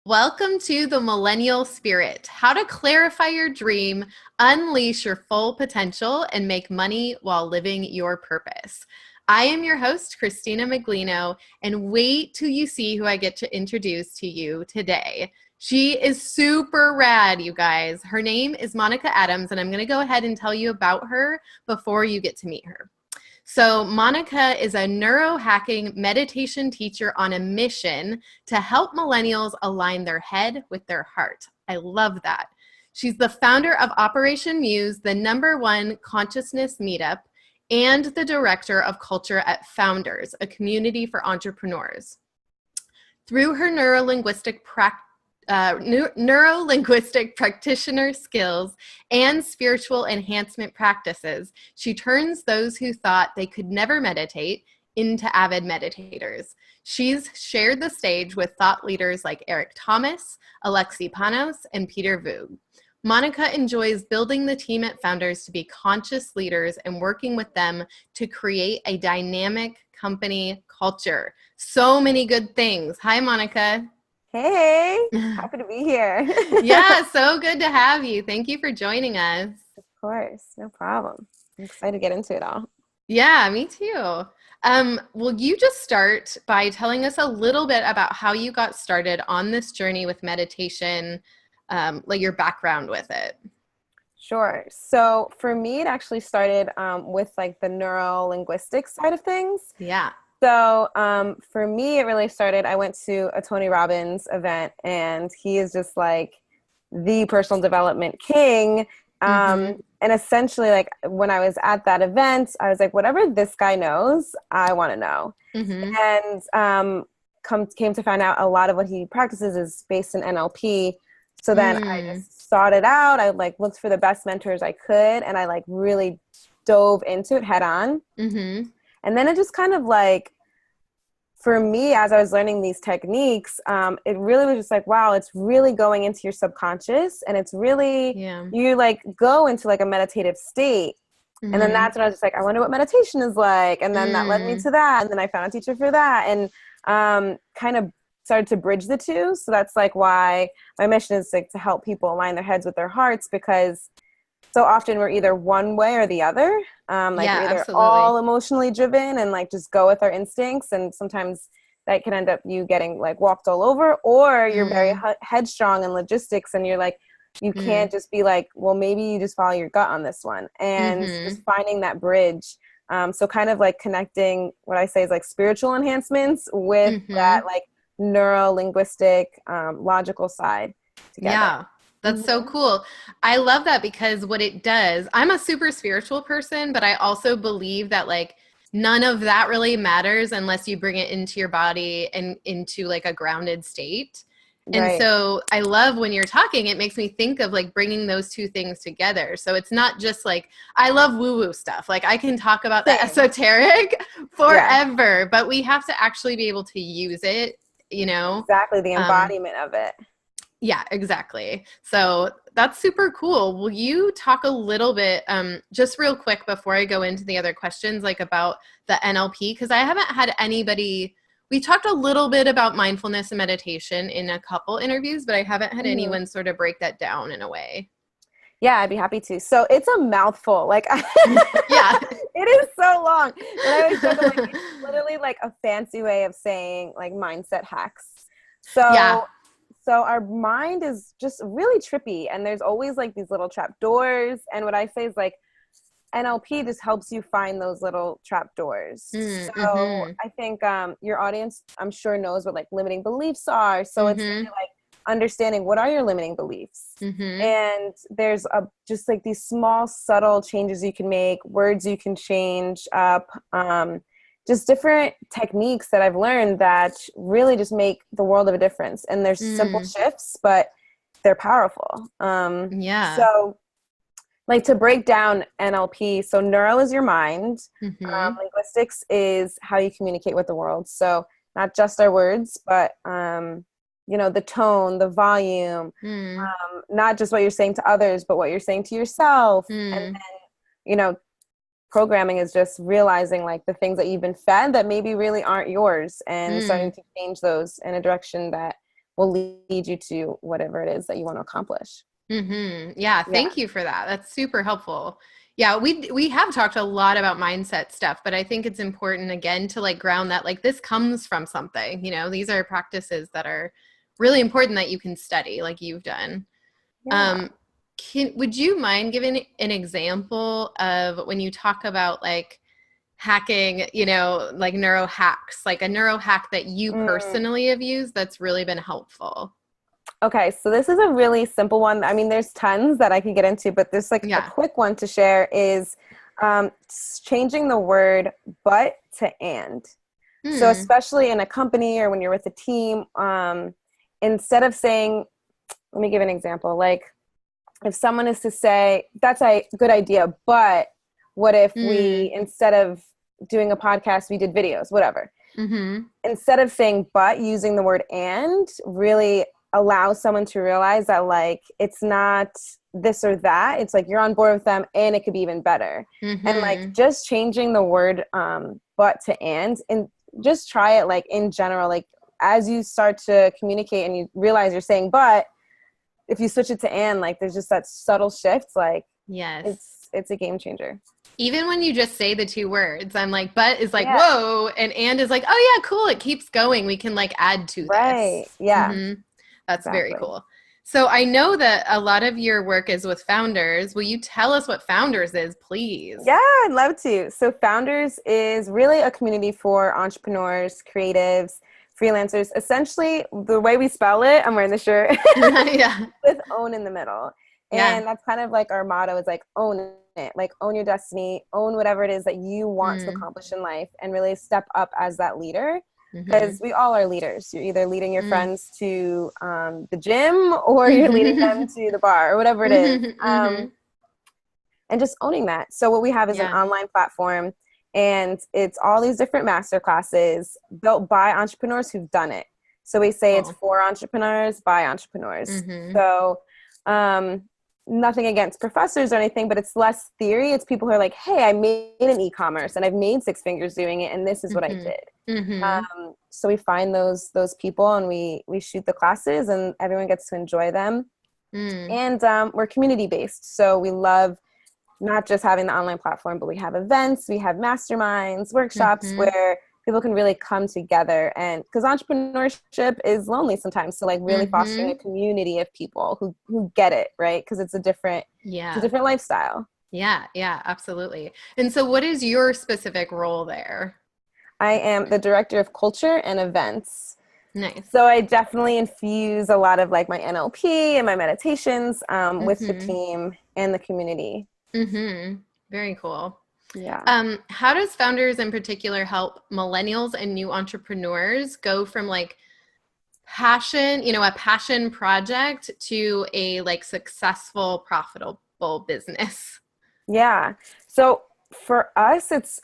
Welcome to the Millennial Spirit, how to clarify your dream, unleash your full potential, and make money while living your purpose. I am your host, Christina Miglino, and wait till you see who I get to introduce to you today. She is super rad, you guys. Her name is Monica Adams, and I'm going to go ahead and tell you about her before you get to meet her. So Monica is a neurohacking meditation teacher on a mission to help millennials align their head with their heart. I love that. She's the founder of Operation Muse, the #1 consciousness meetup, and the director of culture at Founders, a community for entrepreneurs. Through her neuro-linguistic practitioner skills and spiritual enhancement practices, she turns those who thought they could never meditate into avid meditators. She's shared the stage with thought leaders like Eric Thomas, Alexi Panos, and Peter Voog. Monica enjoys building the team at Founders to be conscious leaders and working with them to create a dynamic company culture. So many good things. Hi, Monica. Hey, happy to be here. Yeah, so good to have you. Thank you for joining us. Of course, no problem. I'm excited to get into it all. Yeah, me too. Will you just start by telling us a little bit about how you got started on this journey with meditation, like your background with it? Sure. So for me, it actually started with like the neuro-linguistic side of things. Yeah. So for me, it really started, I went to a Tony Robbins event, and he is just like the personal development king. And essentially, like when I was at that event, I was like, whatever this guy knows, I want to know. And came to find out a lot of what he practices is based in NLP. So then I just sought it out. I like looked for the best mentors I could, and I like really dove into it head on. And then it just kind of like, for me, as I was learning these techniques, it really was just like, wow, it's really going into your subconscious, and it's really, you like go into like a meditative state. And then that's when I was just like, I wonder what meditation is like. And then that led me to that. And then I found a teacher for that, and kind of started to bridge the two. So that's like why my mission is like to help people align their heads with their hearts, because so often we're either one way or the other. We're either all emotionally driven and like just go with our instincts, and sometimes that can end up you getting like walked all over, or you're very headstrong in logistics, and you're like, you can't just be like, well, maybe you just follow your gut on this one, and just finding that bridge. So kind of like connecting what I say is like spiritual enhancements with that like neuro-linguistic logical side together. Yeah. That's so cool. I love that, because what it does, I'm a super spiritual person, but I also believe that like none of that really matters unless you bring it into your body and into like a grounded state. And so I love when you're talking, it makes me think of like bringing those two things together. So it's not just like, I love woo-woo stuff. Like I can talk about the esoteric forever, but we have to actually be able to use it, you know? Exactly. The embodiment of it. Yeah, exactly. So that's super cool. Will you talk a little bit, just real quick before I go into the other questions, like about the NLP? Because I haven't had anybody, we talked a little bit about mindfulness and meditation in a couple interviews, but I haven't had anyone sort of break that down in a way. Yeah, I'd be happy to. So it's a mouthful. Like, yeah, it is so long. And I always joke, like, it's literally like a fancy way of saying like mindset hacks. So our mind is just really trippy, and there's always like these little trap doors. And what I say is like NLP just helps you find those little trap doors. So I think your audience, I'm sure, knows what like limiting beliefs are. So it's really like understanding what are your limiting beliefs. And there's just like these small, subtle changes you can make, words you can change up, just different techniques that I've learned that really just make the world of a difference. And there's simple shifts, but they're powerful. So like to break down NLP, so neuro is your mind. Linguistics is how you communicate with the world. So not just our words, but, you know, the tone, the volume, not just what you're saying to others, but what you're saying to yourself. And then, you know, programming is just realizing like the things that you've been fed that maybe really aren't yours, and starting to change those in a direction that will lead you to whatever it is that you want to accomplish. Yeah. Thank you for that. That's super helpful. Yeah. We have talked a lot about mindset stuff, but I think it's important again to like ground that like this comes from something, you know, these are practices that are really important that you can study like you've done. Yeah. Would you mind giving an example of when you talk about like hacking, you know, like neuro hacks, like a neuro hack that you personally have used that's really been helpful? Okay, so this is a really simple one. I mean, there's tons that I could get into, but there's like a quick one to share is changing the word but to and. So especially in a company or when you're with a team, instead of saying, let me give an example. Like if someone is to say, that's a good idea, but what if we, instead of doing a podcast, we did videos, whatever. Instead of saying but, using the word and really allows someone to realize that like it's not this or that, it's like you're on board with them and it could be even better. And like just changing the word but to and just try it like in general, like as you start to communicate and you realize you're saying but, if you switch it to and, like there's just that subtle shift, like it's a game changer. Even when you just say the two words, I'm like, but is like, whoa, and is like, oh yeah, cool, it keeps going, we can like add to this. Right. Yeah. That's very cool. So I know that a lot of your work is with founders. Will you tell us what Founders is, please? Yeah, I'd love to. So Founders is really a community for entrepreneurs, creatives, freelancers. Essentially, the way we spell it, I'm wearing the shirt, with own in the middle. And that's kind of like our motto is like own it, like own your destiny, own whatever it is that you want to accomplish in life and really step up as that leader. Because we all are leaders. You're either leading your friends to the gym or you're leading them to the bar or whatever it is. And just owning that. So what we have is an online platform, and it's all these different master classes built by entrepreneurs who've done it. So we say it's for entrepreneurs by entrepreneurs. So nothing against professors or anything, but it's less theory. It's people who are like, hey, I made an e-commerce and I've made 6 figures doing it, and this is what I did. So we find those people and we shoot the classes and everyone gets to enjoy them. And we're community based. So we love not just having the online platform, but we have events, we have masterminds, workshops where people can really come together. And because entrepreneurship is lonely sometimes, so like really fostering a community of people who get it, right? Because it's a different lifestyle. Yeah, absolutely. And so what is your specific role there? I am the director of culture and events. Nice. So I definitely infuse a lot of like my NLP and my meditations with the team and the community. Very cool. Yeah. How does Founders in particular help millennials and new entrepreneurs go from like passion, you know, a passion project to a like successful, profitable business? Yeah. So for us, it's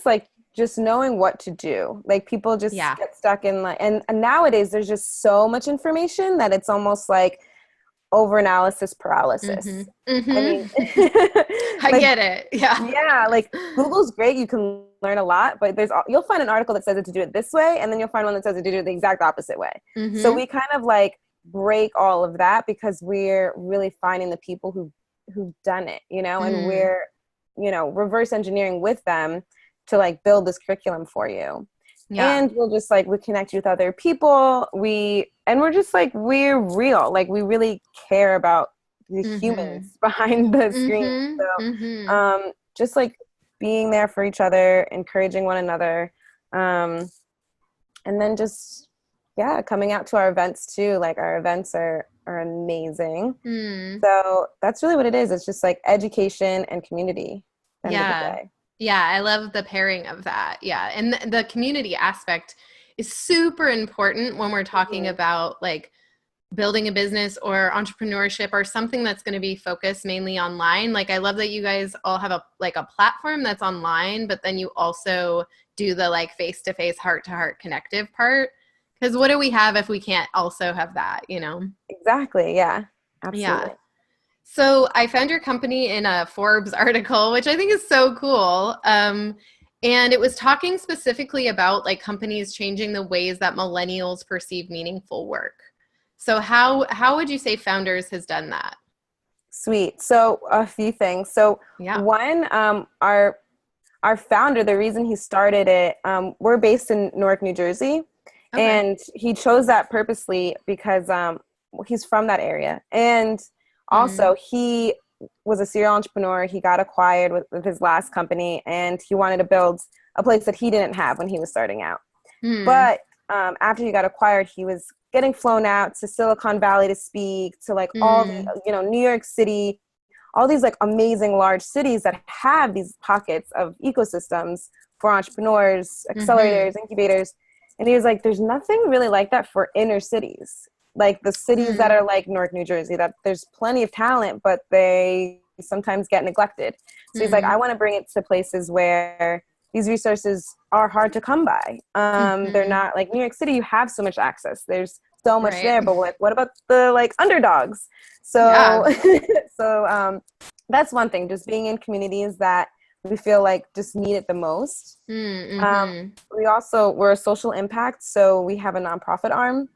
like just knowing what to do. Like people just get stuck in like, and nowadays there's just so much information that it's almost like over-analysis paralysis. I mean, I get it. Yeah. Like Google's great. You can learn a lot, but you'll find an article that says it to do it this way. And then you'll find one that says it to do it the exact opposite way. So we kind of like break all of that because we're really finding the people who've done it, you know, and we're, you know, reverse engineering with them to like build this curriculum for you. And we'll just like, we connect you with other people. We're just like, we're real. Like we really care about the humans behind the screen. So just like being there for each other, encouraging one another. And then just, coming out to our events too. Like our events are amazing. So that's really what it is. It's just like education and community at the end of the day. Yeah, I love the pairing of that. Yeah. And the community aspect is super important when we're talking about like building a business or entrepreneurship or something that's going to be focused mainly online. Like I love that you guys all have a platform that's online, but then you also do the like face-to-face, heart-to-heart connective part. Because what do we have if we can't also have that, you know? Exactly. Yeah, absolutely. Yeah. So I found your company in a Forbes article, which I think is so cool. And it was talking specifically about like companies changing the ways that millennials perceive meaningful work. So how would you say Founders has done that? Sweet. So a few things. So Yeah. one, our founder, the reason he started it, we're based in Newark, New Jersey, Okay. and he chose that purposely because he's from that area, and also he was a serial entrepreneur. He got acquired with his last company, and he wanted to build a place that he didn't have when he was starting out. Mm. But after he got acquired, he was getting flown out to Silicon Valley to speak to like all the, New York City, all these like amazing large cities that have these pockets of ecosystems for entrepreneurs, accelerators, incubators. And he was like, there's nothing really like that for inner cities. Like the cities that are like Newark, New Jersey, that there's plenty of talent, but they sometimes get neglected. So he's like, I want to bring it to places where these resources are hard to come by. They're not like New York City, you have so much access. There's so much there, but like, what about the like underdogs? So, that's one thing, just being in communities that we feel like just need it the most. We're a social impact. So we have a nonprofit arm.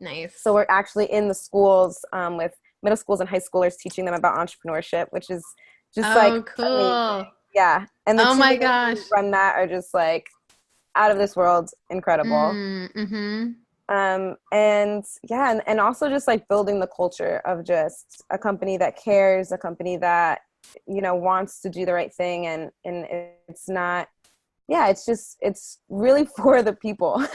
Nice. So we're actually in the schools with middle schools and high schoolers, teaching them about entrepreneurship, which is just cool. Amazing. Yeah. And the oh two my of us gosh, who run that are just like out of this world, incredible. And also just like building the culture of just a company that cares, a company that, wants to do the right thing. And it's not, it's really for the people,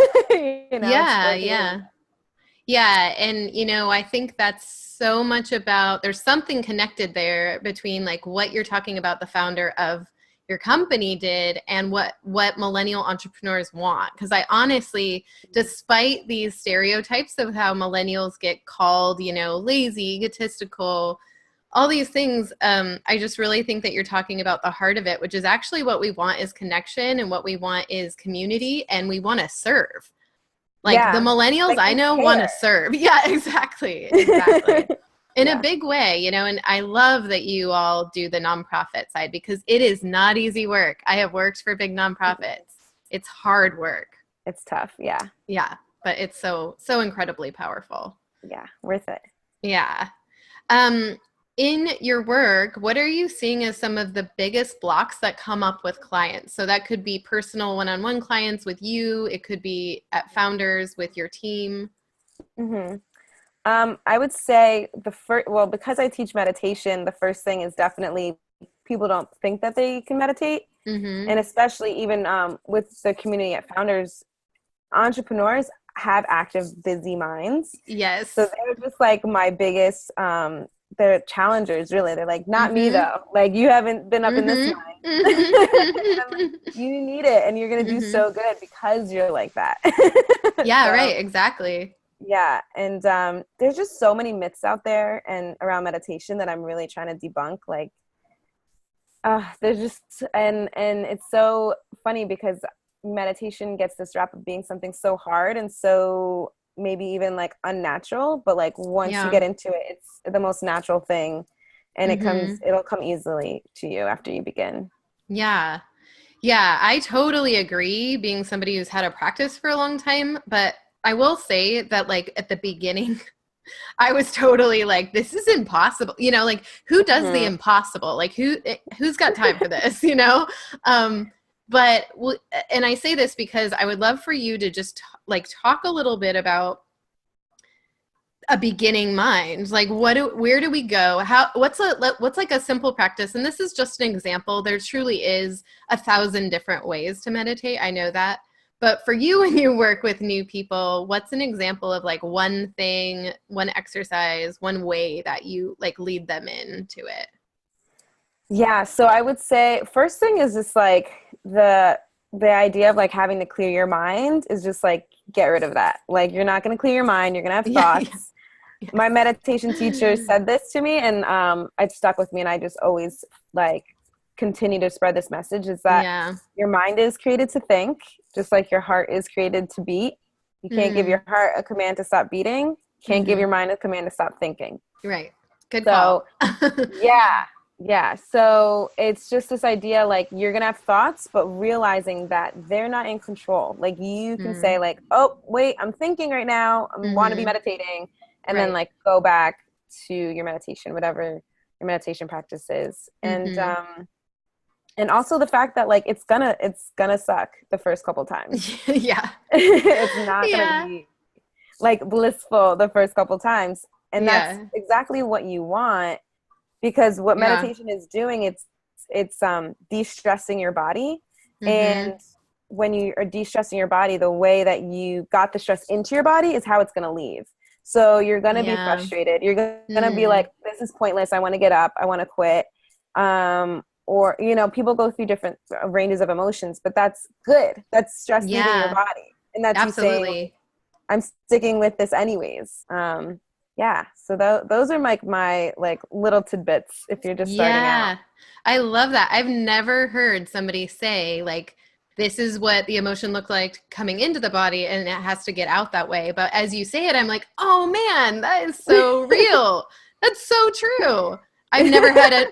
Yeah. And, I think that's so much about, there's something connected there between like what you're talking about the founder of your company did and what millennial entrepreneurs want. Because I honestly, despite these stereotypes of how millennials get called, lazy, egotistical, all these things, I just really think that you're talking about the heart of it, which is actually what we want is connection, and what we want is community, and we want to serve. Like the millennials I know want to serve. Yeah, exactly. In a big way, and I love that you all do the nonprofit side, because it is not easy work. I have worked for big nonprofits. It's hard work. It's tough. Yeah. Yeah. But it's so incredibly powerful. Yeah. Worth it. Yeah. In your work, what are you seeing as some of the biggest blocks that come up with clients? So that could be personal one-on-one clients with you. It could be at Founders with your team. I would say because I teach meditation, the first thing is definitely people don't think that they can meditate. And especially even with the community at Founders, entrepreneurs have active, busy minds. Yes. So they're just like my biggest, they're challengers, really. They're like, not me though. Like, you haven't been up in this mind. Like, you need it, and you're going to do so good because you're like that. Yeah, right. Exactly. Yeah. And there's just so many myths out there and around meditation that I'm really trying to debunk. Like, there's just, and it's so funny because meditation gets this rap of being something so hard and so maybe even like unnatural, but like once you get into it, it's the most natural thing, and it'll come easily to you after you begin. Yeah, I totally agree, being somebody who's had a practice for a long time. But I will say that like at the beginning I was totally like, this is impossible, like who does the impossible? Like who's got time for this, But, and I say this because I would love for you to just like talk a little bit about a beginning mind. Like where do we go? What's like a simple practice? And this is just an example. There truly is 1,000 different ways to meditate. I know that. But for you, when you work with new people, what's an example of like one thing, one exercise, one way that you like lead them into it? Yeah. So I would say first thing is just like the idea of like having to clear your mind is just like, get rid of that. Like, you're not going to clear your mind. You're going to have thoughts. Yeah. My meditation teacher said this to me, and it stuck with me. And I just always like continue to spread this message, is that your mind is created to think, just like your heart is created to beat. You can't give your heart a command to stop beating. Can't give your mind a command to stop thinking. Right. Good call. Yeah, so it's just this idea like you're gonna have thoughts, but realizing that they're not in control. Like you can say Mm. like, "Oh, wait, I'm thinking right now. I want to be Mm-hmm. meditating," and then Right. like go back to your meditation, whatever your meditation practice is, Mm-hmm. and also the fact that like it's gonna suck the first couple times. Yeah. It's not gonna Yeah. be like blissful the first couple times, and that's Yeah. exactly what you want because what Yeah. meditation is doing, it's de-stressing your body. Mm-hmm. And when you are de-stressing your body, the way that you got the stress into your body is how it's going to leave. So you're going to be Yeah. frustrated, you're going to be Mm. like, this is pointless, I want to get up, I want to quit. Or people go through different ranges of emotions, but that's good, that's stress leaving your Yeah. body, and that's you saying like, Absolutely. I'm sticking with this anyways. Yeah, so those are like my like little tidbits if you're just starting out. Yeah. I love that. I've never heard somebody say like this is what the emotion looked like coming into the body and it has to get out that way. But as you say it, I'm like, "Oh man, that is so real. That's so true." I've never had a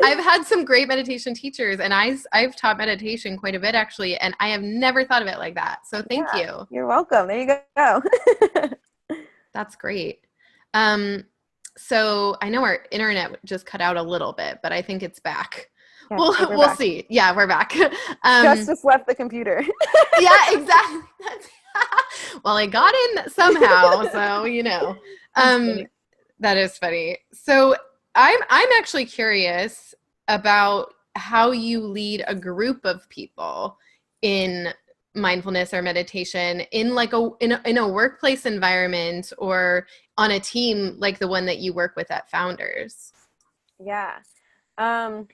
I've had some great meditation teachers and I've taught meditation quite a bit actually, and I have never thought of it like that. So thank Yeah, you. you're welcome. There you go. That's great. Um, so I know our internet just cut out a little bit, but I think it's back. Yeah, We'll yep, we're we'll back. see. Yeah, we're back. Just Um, just left the computer. yeah, exactly. Well, I got in somehow, so That's Um, funny. that is funny. So I'm actually curious about how you lead a group of people in mindfulness or meditation in like a workplace environment or on a team like the one that you work with at Founders. Yeah. Um,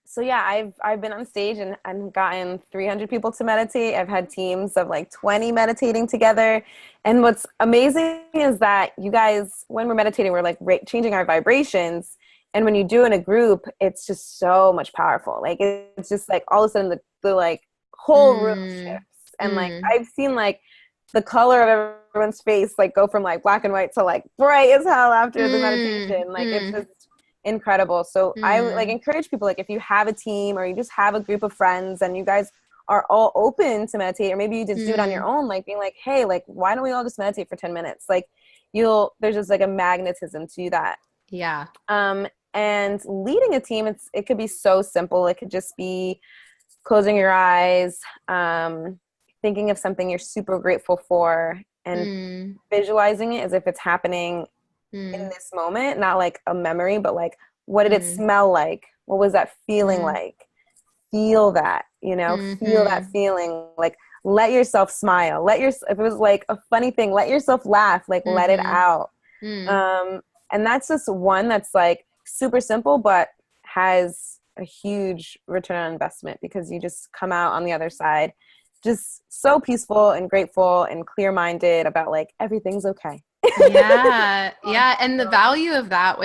so yeah, I've been on stage and gotten 300 people to meditate. I've had teams of like 20 meditating together. And what's amazing is that you guys, when we're meditating, we're like changing our vibrations. And when you do in a group, it's just so much powerful. Like it's just like all of a sudden the like whole room Mm, shifts. And like mm, I've seen like the color of everyone's face like go from like black and white to like bright as hell after the mm, meditation. Like it's mm, just incredible. So I like mm, encourage people, like if you have a team or you just have a group of friends and you guys are all open to meditate, or maybe you just do it on your mm. own, like being like, hey, like why don't we all just meditate for 10 minutes? Like there's just like a magnetism to that. Yeah. And leading a team, it could be so simple. It could just be closing your eyes, thinking of something you're super grateful for, and Mm, visualizing it as if it's happening in mm, this moment, not like a memory, but like what did it mm, smell like? What was that feeling mm, like? Feel that, feel that mhm. feeling. Like let yourself smile. If it was like a funny thing, let yourself laugh, like let it Mhm. out. Mm. Um, and that's just one that's like super simple, but has a huge return on investment because you just come out on the other side just so peaceful and grateful and clear-minded about like everything's okay. Yeah. Yeah. And the value of that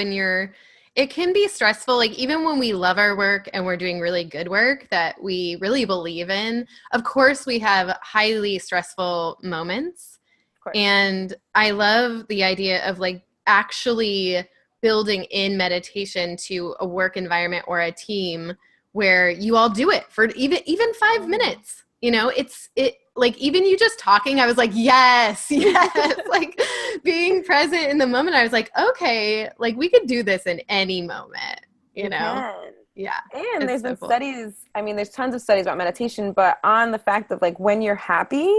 it can be stressful. Like even when we love our work and we're doing really good work that we really believe in, of course we have highly stressful moments. Of course. And I love the idea of like actually building in meditation to a work environment or a team where you all do it for even 5 minutes. It like even you just talking, I was like, yes, yes. Like being present in the moment, I was like, okay, like we could do this in any moment, you You know? can. Yeah. And It's there's so been cool. studies, I mean, there's tons of studies about meditation, but on the fact of like when you're happy,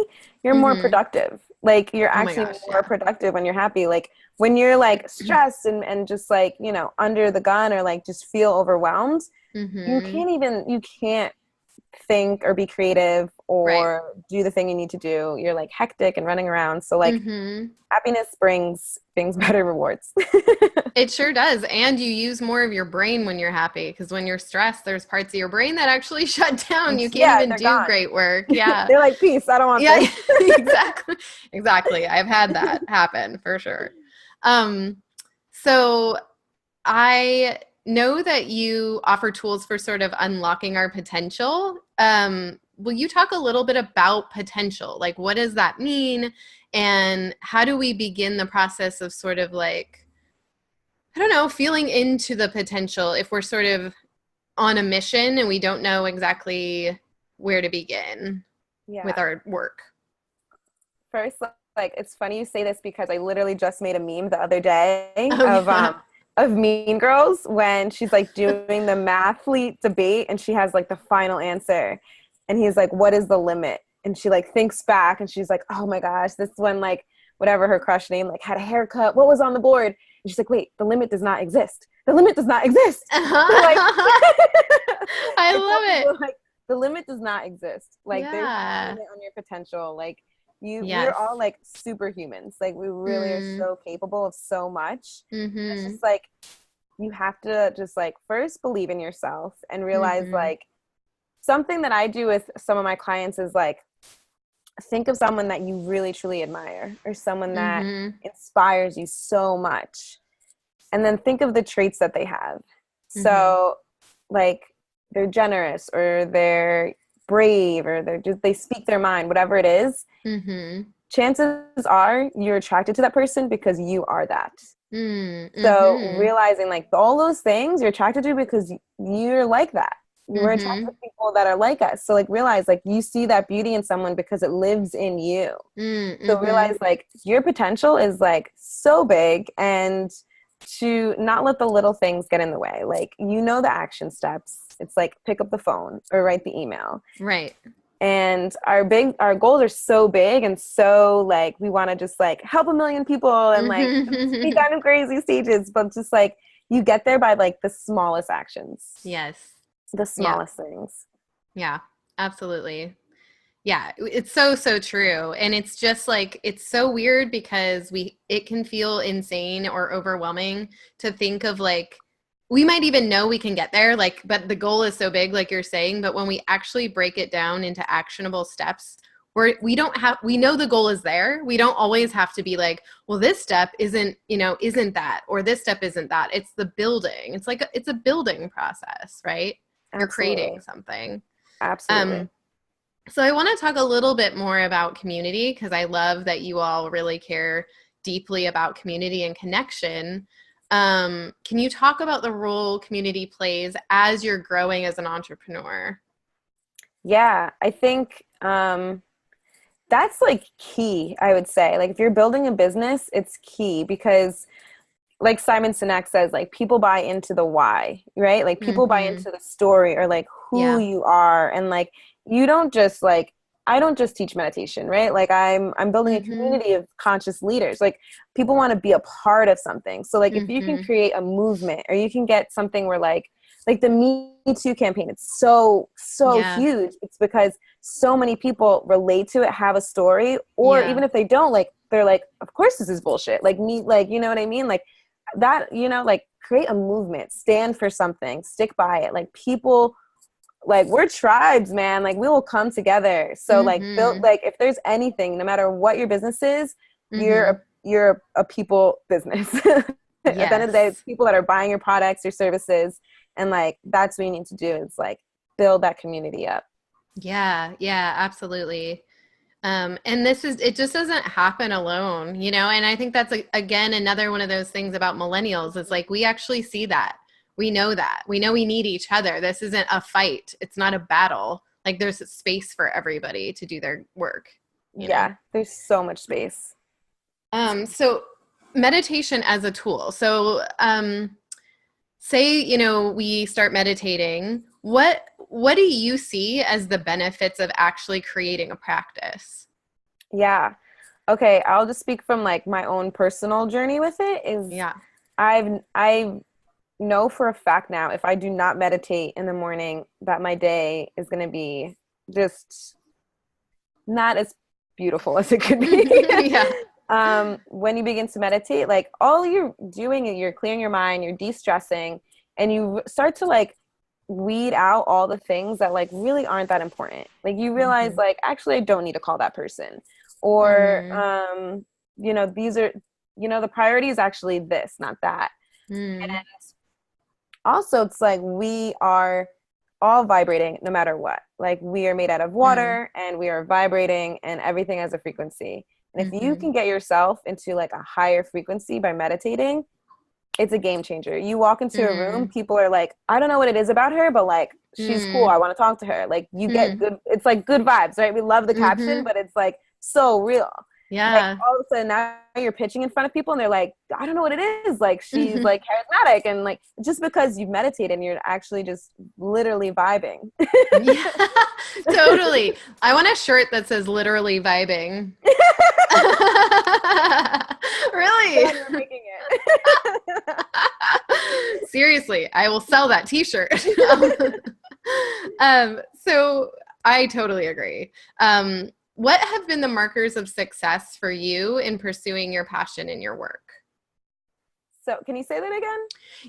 you're more Mm-hmm. productive. Like you're Oh my actually gosh. more Yeah. productive when you're happy. Like when you're like stressed and just like, under the gun or like just feel overwhelmed, Mm-hmm. you can't think or be creative Right. or do the thing you need to do. You're like hectic and running around. So like Mm-hmm. happiness brings better rewards. It sure does. And you use more of your brain when you're happy because when you're stressed, there's parts of your brain that actually shut down. You can't Yeah, even they're do gone. great work. Yeah. They're like, peace, I don't want Yeah, this. exactly. Exactly. I've had that happen for sure. Um, so I know that you offer tools for sort of unlocking our potential. Will you talk a little bit about potential? Like, what does that mean? And how do we begin the process of sort of like I don't know, feeling into the potential if we're sort of on a mission and we don't know exactly where to begin with our work. First, like, it's funny you say this because I literally just made a meme the other day of Mean Girls when she's like doing the mathlete debate and she has like the final answer and he's like, what is the limit? And she like thinks back and she's like, oh my gosh, this one, like whatever her crush name, like had a haircut, what was on the board? And she's like, wait, the limit does not exist. The limit does not exist. Uh-huh. Like, I love it. Like, the limit does not exist. Like there's no limit on your potential. Like we're all like superhumans. Like we really are so capable of so much. It's just like you have to just like first believe in yourself and realize like something that I do with some of my clients is like think of someone that you really truly admire or someone that inspires you so much. And then think of the traits that they have. So like they're generous or they're brave or they speak their mind, whatever it is. Chances are you're attracted to that person because you are that. So realizing like all those things you're attracted to because you're like that. We're attracted to people that are like us. So like realize like you see that beauty in someone because it lives in you. So realize like your potential is like so big, and to not let the little things get in the way. Like, you know, the action steps. It's like pick up the phone or write the email. Right. And our goals are so big and so like we want to just like help 1 million people and like be kind of crazy stages, but just like you get there by like the smallest actions. Yes. The smallest things. Yeah, absolutely. Yeah, it's so true. And it's just like, it's so weird because it can feel insane or overwhelming to think of like, we might even know we can get there, like, but the goal is so big, like you're saying, but when we actually break it down into actionable steps, we know the goal is there. We don't always have to be like, well, this step isn't that, or this step isn't that. It's the building. It's like, it's a building process, right? Absolutely. You're creating something. Absolutely. So I want to talk a little bit more about community because I love that you all really care deeply about community and connection. Can you talk about the role community plays as you're growing as an entrepreneur? Yeah, I think that's like key, I would say. Like if you're building a business, it's key because like Simon Sinek says, like people buy into the why, right? Like people buy into the story or like who you are. And like, you don't just like, I don't just teach meditation, right? Like I'm building a community of conscious leaders. Like people want to be a part of something. So like if you can create a movement or you can get something where like the Me Too campaign, it's so huge. It's because so many people relate to it, have a story, or even if they don't, like they're like, of course this is bullshit. Like me, like, you know what I mean? Like that, you know, like create a movement, stand for something, stick by it. Like people, like we're tribes, man. Like we will come together. So like build, like if there's anything, no matter what your business is, you're a people business. At the end of the day, it's people that are buying your products, your services. And like, that's what you need to do is like build that community up. Yeah, absolutely. And it just doesn't happen alone, you know? And I think that's again, another one of those things about millennials is like, we actually see that. We know that. We know we need each other. This isn't a fight. It's not a battle. Like there's a space for everybody to do their work. You know? There's so much space. So meditation as a tool. So, say, you know, we start meditating. What do you see as the benefits of actually creating a practice? Yeah. Okay. I'll just speak from like my own personal journey with it is I know for a fact now, if I do not meditate in the morning, that my day is going to be just not as beautiful as it could be. When you begin to meditate, like all you're doing is you're clearing your mind, you're de-stressing, and you start to like weed out all the things that like really aren't that important. Like you realize like, actually, I don't need to call that person, or, you know, these are, you know, the priority is actually this, not that. And also it's like, we are all vibrating no matter what. Like we are made out of water and we are vibrating, and everything has a frequency. And if you can get yourself into like a higher frequency by meditating, it's a game changer. You walk into a room, Mm-hmm. people are like, I don't know what it is about her, but like, she's cool. I Mm-hmm. want to talk to her. Like, you get good, it's like good vibes, right? We love the caption, Mm-hmm. but it's like so real. Like, Yeah. all of a sudden now you're pitching in front of people and they're like, I don't know what it is. Like, she's like charismatic. And like, just because you meditate and you're actually just literally vibing. Yeah, totally. I want a shirt that says literally vibing. Really? Glad you're making it. Seriously, I will sell that t-shirt. So I totally agree. What have been the markers of success for you in pursuing your passion in your work? So can you say that again?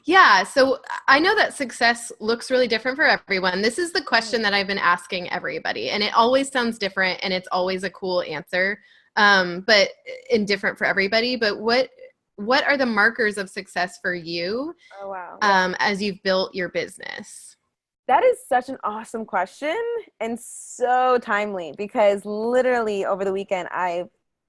Yeah, so I know that success looks really different for everyone. This is the question that I've been asking everybody, and it always sounds different, and it's always a cool answer, but and different for everybody. But what are the markers of success for you, Oh, wow. Yeah. as you've built your business? That is such an awesome question and so timely, because literally over the weekend I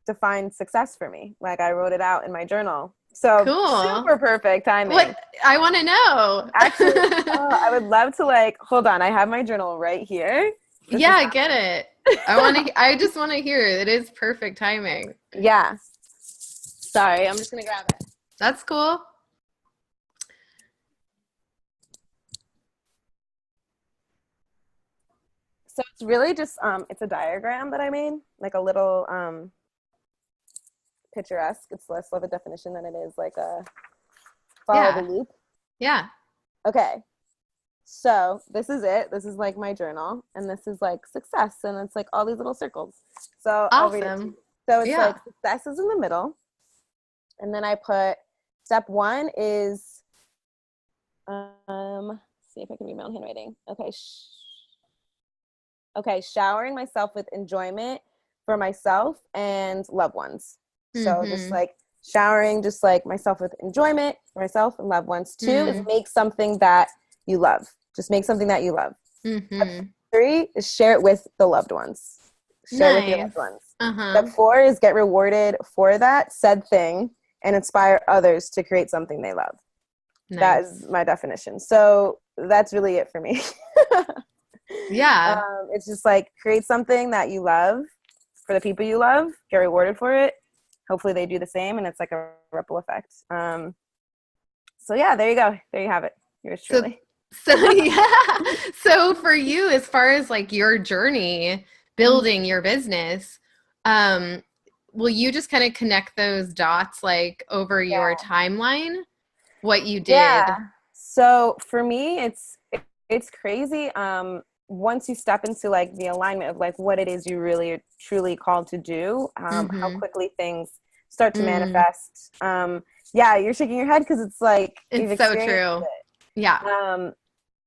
defined success for me. Like, I wrote it out in my journal. So Cool. super perfect timing. What I want to know. Actually, I would love to, like, hold on. I have my journal right here. Yeah, I get it. I just want to hear it. It is perfect timing. Yeah. Sorry, I'm just going to grab it. That's cool. So it's really just, it's a diagram that I made, like a little picturesque. It's less of a definition than it is like a follow the loop. Yeah. Okay. So this is it. This is like my journal, and this is like success, and it's like all these little circles. So I'll read it to you. So it's like success is in the middle, and then I put step 1 is see if I can read my own handwriting. Okay. Okay, showering myself with enjoyment for myself and loved ones. So just like showering, just like myself with enjoyment for myself and loved ones. 2 is make something that you love. Just make something that you love. Step 3 is share it with the loved ones. Share with your loved ones. Step 4 is get rewarded for that said thing and inspire others to create something they love. Nice. That is my definition. So that's really it for me. Yeah. It's just like create something that you love for the people you love, get rewarded for it. Hopefully they do the same, and it's like a ripple effect. So yeah, there you go. There you have it. Yours truly. So yeah. So for you, as far as like your journey building your business, will you just kind of connect those dots like over your timeline, what you did? Yeah. So for me, it's crazy. Once you step into like the alignment of like what it is you really are truly called to do, how quickly things start to manifest. Yeah, you're shaking your head because it's like it's so true. Yeah.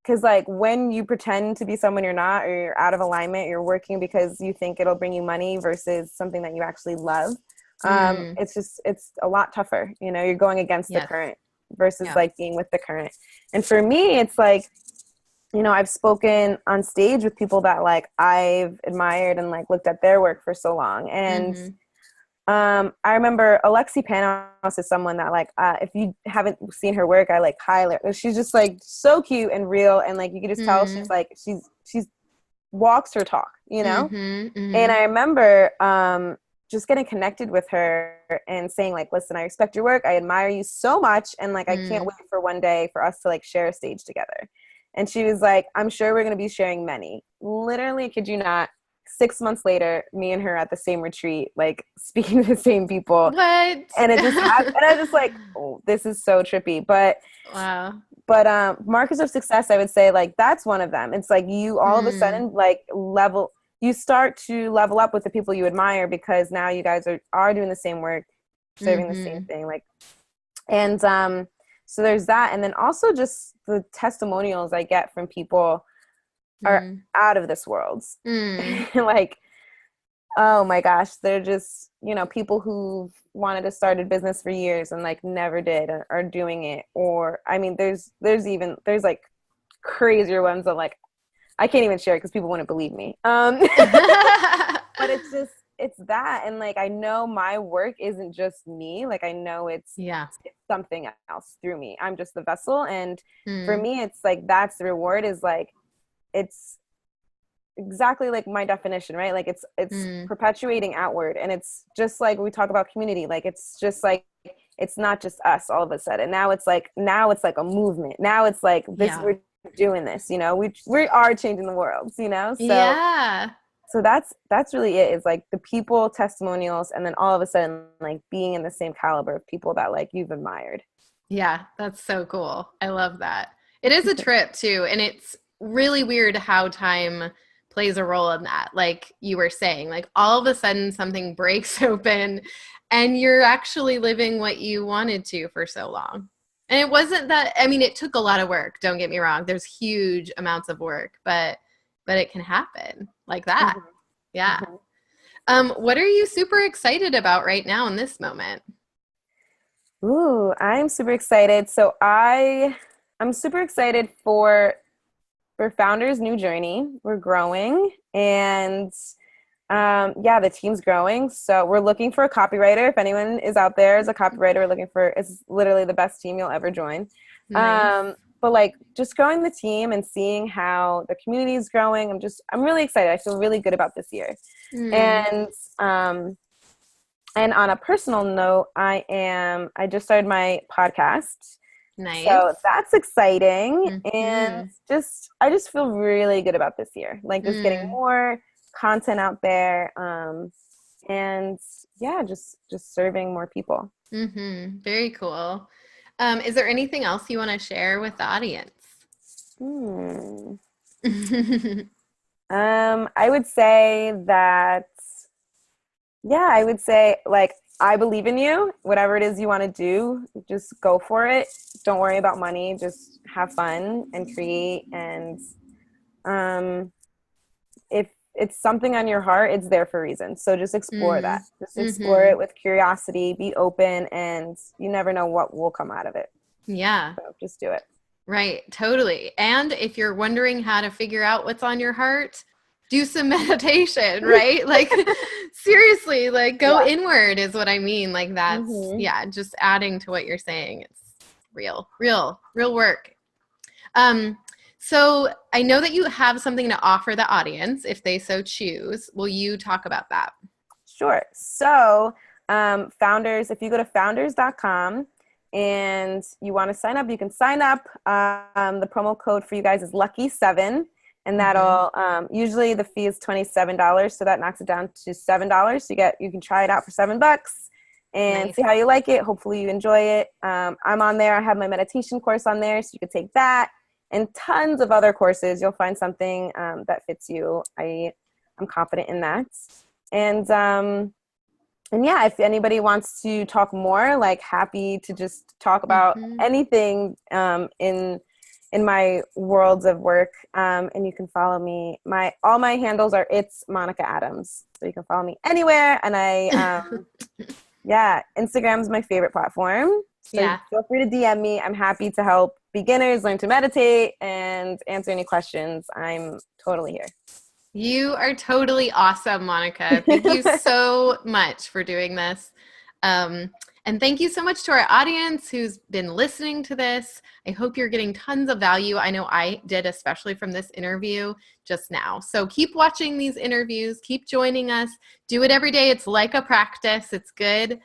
Because like when you pretend to be someone you're not, or you're out of alignment, you're working because you think it'll bring you money versus something that you actually love. It's a lot tougher. You know, you're going against the current versus like being with the current. And for me, it's like, you know, I've spoken on stage with people that like I've admired and like looked at their work for so long. And I remember Alexi Panos is someone that like, if you haven't seen her work, I like highly, she's just like so cute and real. And like, you can just tell she's like, she's walks her talk, you know? And I remember just getting connected with her and saying like, listen, I respect your work. I admire you so much. And like, I can't wait for one day for us to like share a stage together. And she was like, I'm sure we're going to be sharing many. Literally, kid you not, 6 months later, me and her at the same retreat, like speaking to the same people. What? And it just happened. And I was just like, oh, this is so trippy. But wow. But markers of success, I would say like that's one of them. It's like you all of a sudden like you start to level up with the people you admire because now you guys are doing the same work, serving the same thing. Like, and so there's that. And then also just the testimonials I get from people are out of this world. Like, oh my gosh, they're just, you know, people who've wanted to start a business for years and like never did or are doing it. Or, I mean, there's like crazier ones that like, I can't even share it because people wouldn't believe me. But it's that. And like, I know my work isn't just me. Like, I know it's something else through me. I'm just the vessel. And for Mm. me, it's like, that's the reward, is like, it's exactly like my definition, right? Like it's Mm. perpetuating outward. And it's just like we talk about community. Like, it's just like, it's not just us all of a sudden. Now it's like a movement. Now it's like this, Yeah. we're doing this, you know, we are changing the world, you know? Yeah. So that's really it, is like the people testimonials, and then all of a sudden like being in the same caliber of people that like you've admired. Yeah, that's so cool. I love that. It is a trip too, and it's really weird how time plays a role in that. Like you were saying, like all of a sudden something breaks open and you're actually living what you wanted to for so long. And it wasn't that, I mean, it took a lot of work, don't get me wrong. There's huge amounts of work, but it can happen like that. Mm-hmm. Yeah. Mm-hmm. What are you super excited about right now in this moment? Ooh, I'm super excited. So I'm super excited for Founders New Journey. We're growing, and yeah, the team's growing. So we're looking for a copywriter. If anyone is out there as a copywriter, we're looking for, it's literally the best team you'll ever join. Nice. But like just growing the team and seeing how the community is growing, I'm really excited. I feel really good about this year. Mm, And and on a personal note, I just started my podcast. So nice. that's exciting. And Mm-hmm. I just feel really good about this year. Like just getting Mm, more content out there. And yeah, just serving more people. mm-hmm. Very cool. Is there anything else you want to share with the audience? Hmm. I would say that, yeah, I would say like, I believe in you. Whatever it is you want to do, just go for it. Don't worry about money. Just have fun and create. And um, if it's something on your heart, it's there for a reason. So just explore Mm, that. Just explore mm-hmm. it with curiosity. Be open, and you never know what will come out of it. Yeah, So just do it. right. Totally. And if you're wondering how to figure out what's on your heart, do some meditation, right? Like seriously, like go Yeah. inward is what I mean. Like that's, Mm-hmm. yeah, just adding to what you're saying. It's real work. Um, so I know that you have something to offer the audience if they so choose. Will you talk about that? Sure. So, founders, if you go to founders.com and you want to sign up, you can sign up. The promo code for you guys is Lucky7. And Mm-hmm. that'll, usually the fee is $27. So that knocks it down to $7. You can try it out for $7 and Nice. see how you like it. Hopefully you enjoy it. I'm on there. I have my meditation course on there, so you can take that, and tons of other courses. You'll find something that fits you. I'm confident in that. And yeah, if anybody wants to talk more, like happy to just talk about Mm-hmm. anything in my worlds of work. And you can follow me. All my handles are It's Monica Adams, so you can follow me anywhere. And yeah, Instagram's my favorite platform. So Yeah. feel free to DM me. I'm happy to help beginners learn to meditate and answer any questions. I'm totally here. You are totally awesome, Monica. Thank you so much for doing this. And thank you so much to our audience who's been listening to this. I hope you're getting tons of value. I know I did, especially from this interview just now. So keep watching these interviews, keep joining us, do it every day. It's like a practice. It's good.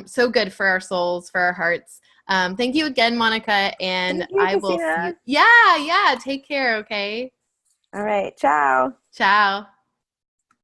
So good for our souls, for our hearts. Thank you again, Monica, and Thank you, I will see you. Christina. Yeah. Take care, okay? All right. Ciao. Ciao.